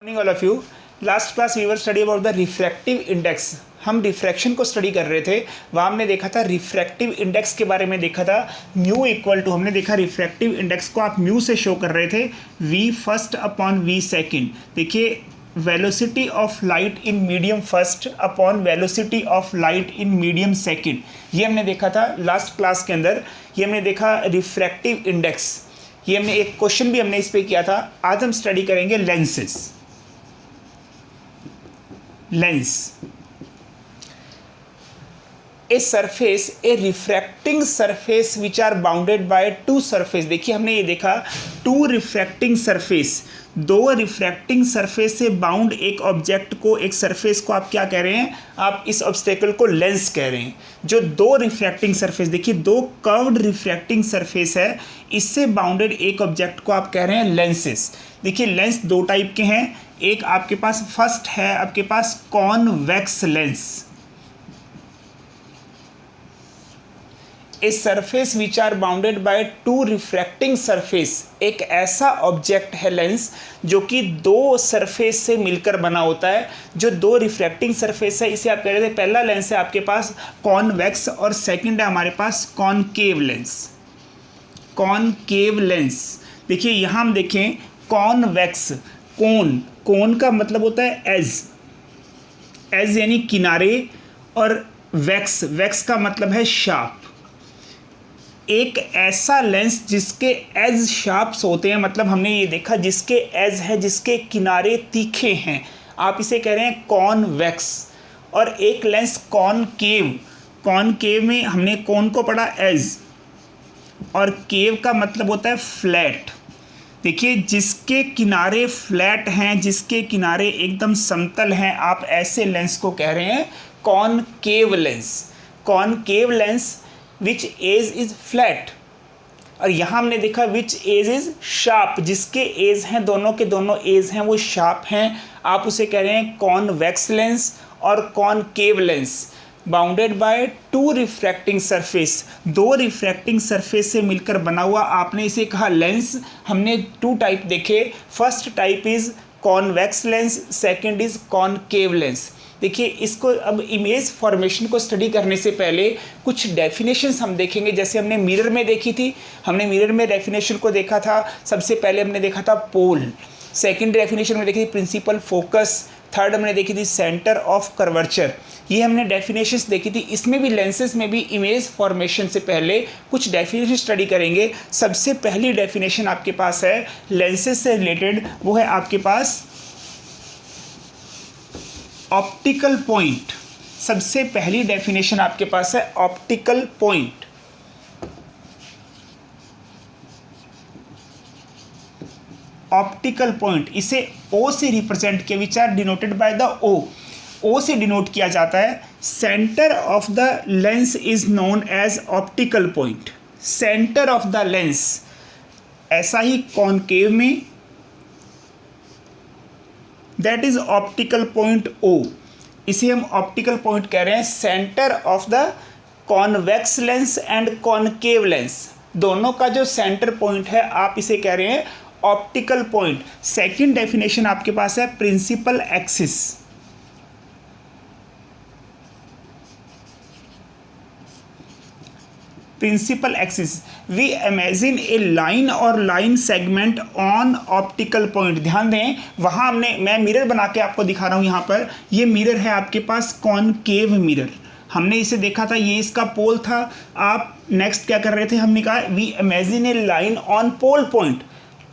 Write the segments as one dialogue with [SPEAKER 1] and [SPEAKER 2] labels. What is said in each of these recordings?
[SPEAKER 1] Morning all of you. Last class we were study about the refractive index. हम refraction को study कर रहे थे। वहाँ हमने देखा था रिफ्रैक्टिव इंडेक्स के बारे में देखा था। म्यू इक्वल टू हमने देखा रिफ्रैक्टिव इंडेक्स को आप म्यू से शो कर रहे थे v first upon v second. देखिए velocity of light in medium first upon velocity of light in medium second, ये हमने देखा था लास्ट क्लास के अंदर। ये हमने देखा रिफ्रैक्टिव इंडेक्स। ये हमने एक क्वेश्चन भी हमने इस पे किया था। आज हम स्टडी करेंगे lenses. Lens a surface, a refracting surface which are bounded by two surface. देखिए हमने ये देखा टू रिफ्रैक्टिंग सरफेस, दो रिफ्रैक्टिंग सरफेस से बाउंड एक ऑब्जेक्ट को, एक सरफेस को आप क्या कह रहे हैं? आप इस ऑब्स्टेकल को लेंस कह रहे हैं। जो दो रिफ्रैक्टिंग सरफेस, देखिए दो कर्व्ड रिफ्रैक्टिंग सरफेस है, इससे बाउंडेड एक ऑब्जेक्ट को आप कह रहे हैं लेंसेस। देखिए लेंस दो टाइप के हैं। एक आपके पास फर्स्ट है आपके पास convex lens. A surface which are bounded by two refracting surface, एक ऐसा ऑब्जेक्ट है लेंस जो कि दो सरफेस से मिलकर बना होता है। जो दो रिफ्रैक्टिंग सरफेस है इसे आप कह रहे थे, पहला लेंस है आपके पास कॉन्वेक्स और सेकंड है हमारे पास कॉनकेव लेंस। कॉनकेव लेंस, देखिए यहाँ हम देखें कॉन्वेक्स, कोन का मतलब होता है एज यानी किनारे, और वैक्स का मतलब है शार्प। एक ऐसा लेंस जिसके एज शार्प्स होते हैं, मतलब हमने ये देखा जिसके एज है, जिसके किनारे तीखे हैं, आप इसे कह रहे हैं कॉन्वेक्स। और एक लेंस कॉनकेव में हमने कॉन को पढ़ा एज, और केव का मतलब होता है फ्लैट। देखिए जिसके किनारे फ्लैट हैं, जिसके किनारे एकदम समतल हैं, आप ऐसे लेंस को कह रहे हैं concave lens. Concave lens which edge is flat. और यहाँ हमने देखा विच एज इज शार्प, जिसके एज हैं, दोनों के दोनों एज हैं वो शार्प हैं, आप उसे कह रहे हैं कॉन्वेक्स लेंस और concave lens. Bounded by two refracting surface, दो रिफ्रैक्टिंग सरफेस से मिलकर बना हुआ, आपने इसे कहा लेंस। हमने टू टाइप देखे, first type is convex lens, second is concave lens. देखिए इसको अब इमेज फॉर्मेशन को स्टडी करने से पहले कुछ डेफिनेशंस हम देखेंगे, जैसे हमने मिरर में देखी थी। हमने मिरर में डेफिनेशन को देखा था। सबसे पहले हमने देखा था पोल, सेकंड डेफिनेशन में देखी थी प्रिंसिपल फोकस, थर्ड हमने देखी थी सेंटर ऑफ कर्वेचर। ये हमने डेफिनेशंस देखी थी। इसमें भी लेंसेज में भी इमेज फॉर्मेशन से पहले कुछ डेफिनेशन स्टडी करेंगे। सबसे पहली डेफिनेशन आपके पास है लेंसेज से रिलेटेड, वो है आपके पास ऑप्टिकल पॉइंट। सबसे पहली डेफिनेशन आपके पास है ऑप्टिकल पॉइंट। ऑप्टिकल पॉइंट, इसे O से रिप्रेजेंट किया, which are denoted by the O से डिनोट किया जाता है। Centre of the lens is known as optical point. Centre of the lens, ऐसा ही कॉनकेव में, that is optical point O। इसे हम ऑप्टिकल पॉइंट कह रहे हैं। Centre of the convex lens and concave lens, दोनों का जो सेंटर पॉइंट है आप इसे कह रहे हैं ऑप्टिकल पॉइंट। सेकंड डेफिनेशन आपके पास है principal axis. Principal axis, we imagine a line और line segment on optical point. ध्यान दें, वहाँ मैं मिरर बना के आपको दिखा रहा हूँ। यहाँ पर ये मिरर है आपके पास कॉनकेव मिरर। हमने इसे देखा था, ये इसका पोल था। आप नेक्स्ट क्या कर रहे थे? हमने कहा we imagine a line on pole point.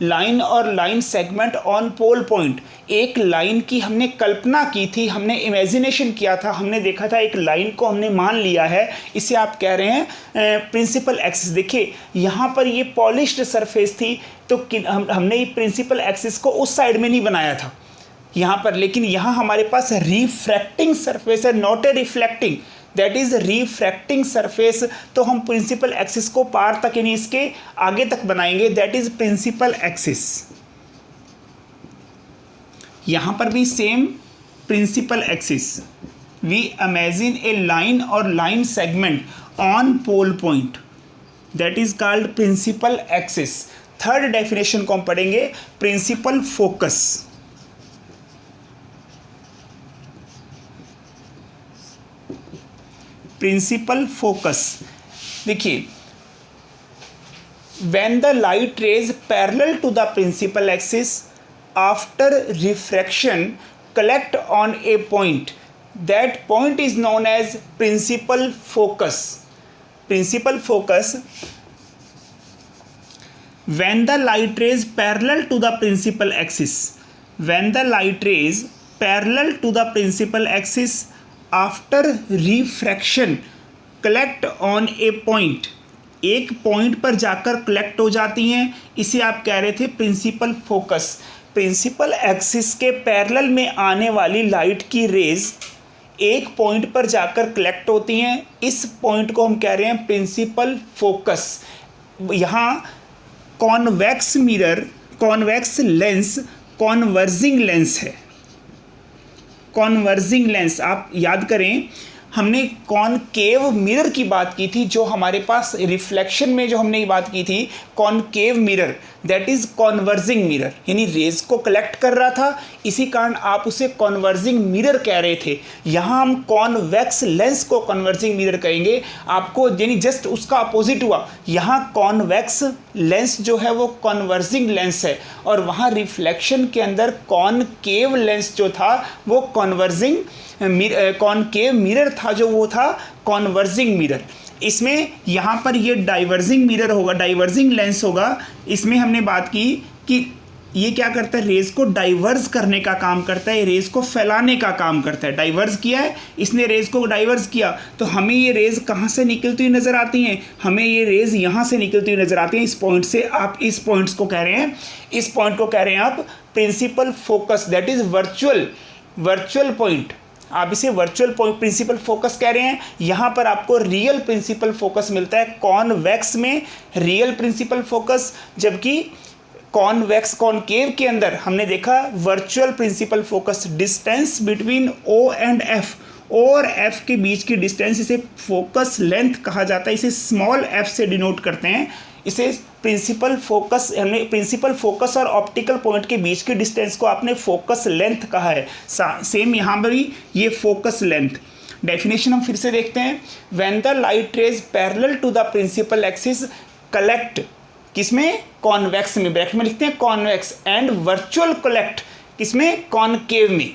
[SPEAKER 1] Line और line segment on pole point, एक लाइन की हमने कल्पना की थी, हमने इमेजिनेशन किया था, हमने देखा था एक लाइन को हमने मान लिया है, इसे आप कह रहे हैं प्रिंसिपल एक्सिस। देखिए यहाँ पर ये पॉलिश्ड सरफेस थी, तो हमने ये प्रिंसिपल एक्सिस को उस साइड में नहीं बनाया था यहाँ पर, लेकिन यहाँ हमारे पास रिफ्रैक्टिंग सरफेस है, not a reflecting, that is refracting surface. तो हम प्रिंसिपल एक्सिस को पार तक यानी इसके आगे तक बनाएंगे, दैट इज प्रिंसिपल एक्सिस। यहाँ पर भी same principal axis, we imagine a line और line segment on pole point, that is called principal axis. Third definition को हम पढ़ेंगे प्रिंसिपल फोकस। Principal focus. देखिए, when the light rays parallel to the principal axis after refraction collect on a point, that point is known as principal focus. Principal focus, when the light rays parallel to the principal axis, when the light rays parallel to the principal axis after refraction collect on a point, एक point पर जाकर collect हो जाती हैं, इसे आप कह रहे थे प्रिंसिपल फोकस। प्रिंसिपल एक्सिस के पैरेलल में आने वाली लाइट की रेज एक पॉइंट पर जाकर कलेक्ट होती हैं, इस पॉइंट को हम कह रहे हैं प्रिंसिपल फोकस। यहाँ convex mirror, convex lens converging lens है। कॉन्वर्जिंग लेंस आप याद करें, हमने कॉनकेव मिरर की बात की थी, जो हमारे पास रिफ्लेक्शन में जो हमने बात की थी, concave mirror that is converging mirror, यानी रेज को कलेक्ट कर रहा था, इसी कारण आप उसे कॉन्वर्जिंग मिरर कह रहे थे। यहाँ हम कॉन्वेक्स लेंस को कॉन्वर्जिंग मिरर कहेंगे आपको, यानी जस्ट उसका अपोजिट हुआ। यहाँ कॉन्वेक्स लेंस जो है वो कॉन्वर्जिंग लेंस है, और वहाँ रिफ्लेक्शन के अंदर कॉनकेव लेंस जो था वो कॉन्वर्जिंग कॉनकेव मिरर था, जो वो था कॉन्वर्जिंग मिरर। इसमें यहाँ पर ये डाइवर्जिंग मिरर होगा, डाइवर्जिंग लेंस होगा। इसमें हमने बात की कि ये क्या करता है, रेज को डाइवर्स करने का काम करता है, रेज को फैलाने का काम करता है। डाइवर्स किया है इसने, रेज को डाइवर्स किया, तो हमें ये रेज कहाँ से निकलती हुई नज़र आती हैं, हमें ये रेज यहाँ से निकलती हुई नज़र आती हैं, इस पॉइंट से। आप इस पॉइंट्स को कह रहे हैं, इस पॉइंट को कह रहे हैं आप principal focus, that is virtual point. आप इसे वर्चुअल पॉइंट प्रिंसिपल फोकस कह रहे हैं। यहाँ पर आपको रियल प्रिंसिपल फोकस मिलता है कॉन्वेक्स में, रियल प्रिंसिपल फोकस, जबकि कॉन्वेक्स कॉनकेव के अंदर हमने देखा virtual principal focus. Distance between O and F, O और एफ के बीच की डिस्टेंस, इसे फोकस लेंथ कहा जाता है, इसे स्मॉल एफ से डिनोट करते हैं। इसे प्रिंसिपल फोकस, हमने प्रिंसिपल फोकस और ऑप्टिकल पॉइंट के बीच की डिस्टेंस को आपने फोकस लेंथ कहा है। सेम यहाँ पर भी ये फोकस लेंथ। डेफिनेशन हम फिर से देखते हैं। When the light rays parallel to the principal axis collect, किसमें, कॉन्वेक्स में, ब्रैकेट में लिखते हैं कॉन्वेक्स, एंड वर्चुअल कलेक्ट, किसमें, कॉनकेव में,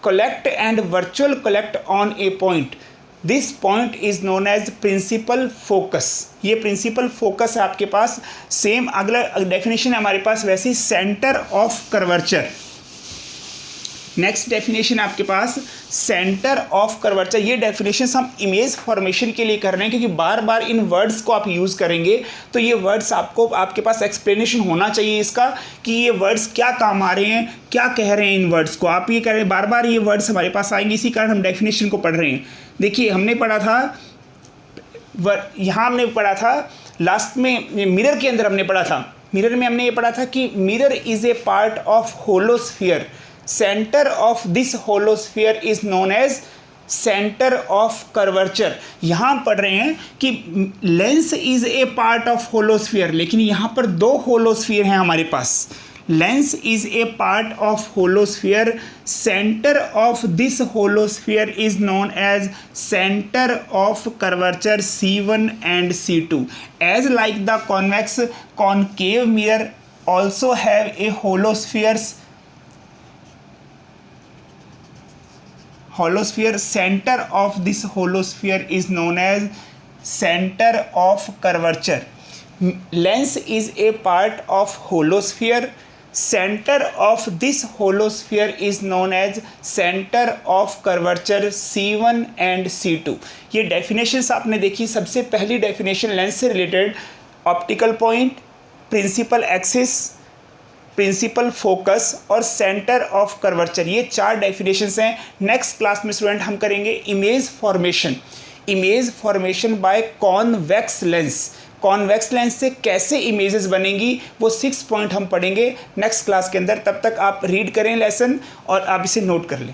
[SPEAKER 1] collect and virtual collect on a point, this point is known as principal focus. ये principal focus है आपके पास। सेम अगला डेफिनेशन है हमारे पास वैसे, centre of curvature. Next definition आपके पास सेंटर ऑफ कर्वेचर। ये डेफिनेशन हम इमेज फॉर्मेशन के लिए कर रहे हैं, क्योंकि बार बार इन वर्ड्स को आप यूज़ करेंगे, तो ये वर्ड्स आपको, आपके पास एक्सप्लेनेशन होना चाहिए इसका कि ये वर्ड्स क्या काम आ रहे हैं, क्या कह रहे हैं इन वर्ड्स को। आप ये कह रहे हैं बार बार ये वर्ड्स हमारे पास आएंगे, इसी कारण हम डेफिनेशन को पढ़ रहे हैं। देखिए, हमने पढ़ा था, यहाँ हमने पढ़ा था लास्ट में, मिरर के अंदर हमने पढ़ा था, मिरर में हमने ये पढ़ा था कि mirror is a part of hollow sphere, centre of this hollow sphere is known as centre of curvature. यहाँ पढ़ रहे हैं कि lens is a part of hollow sphere, लेकिन यहाँ पर दो होलोस्फीयर हैं हमारे पास। Lens is a part of hollow sphere, centre of this hollow sphere is known as centre of curvature C1 and C2. As like the convex concave mirror also have a holosphere, center of this holosphere is known as center of curvature. Lens is a part of holosphere, center of this holosphere is known as center of curvature C1 and C2. ये definitions आपने देखी। सबसे पहली definition lens से related, optical point, principal axis, principal focus और centre of curvature, ये चार definitions हैं। नेक्स्ट क्लास में स्टूडेंट हम करेंगे image formation, image formation by convex lens. Convex lens से कैसे इमेजेस बनेंगी, वो 6 पॉइंट हम पढ़ेंगे नेक्स्ट क्लास के अंदर। तब तक आप रीड करें लेसन और आप इसे नोट कर लें।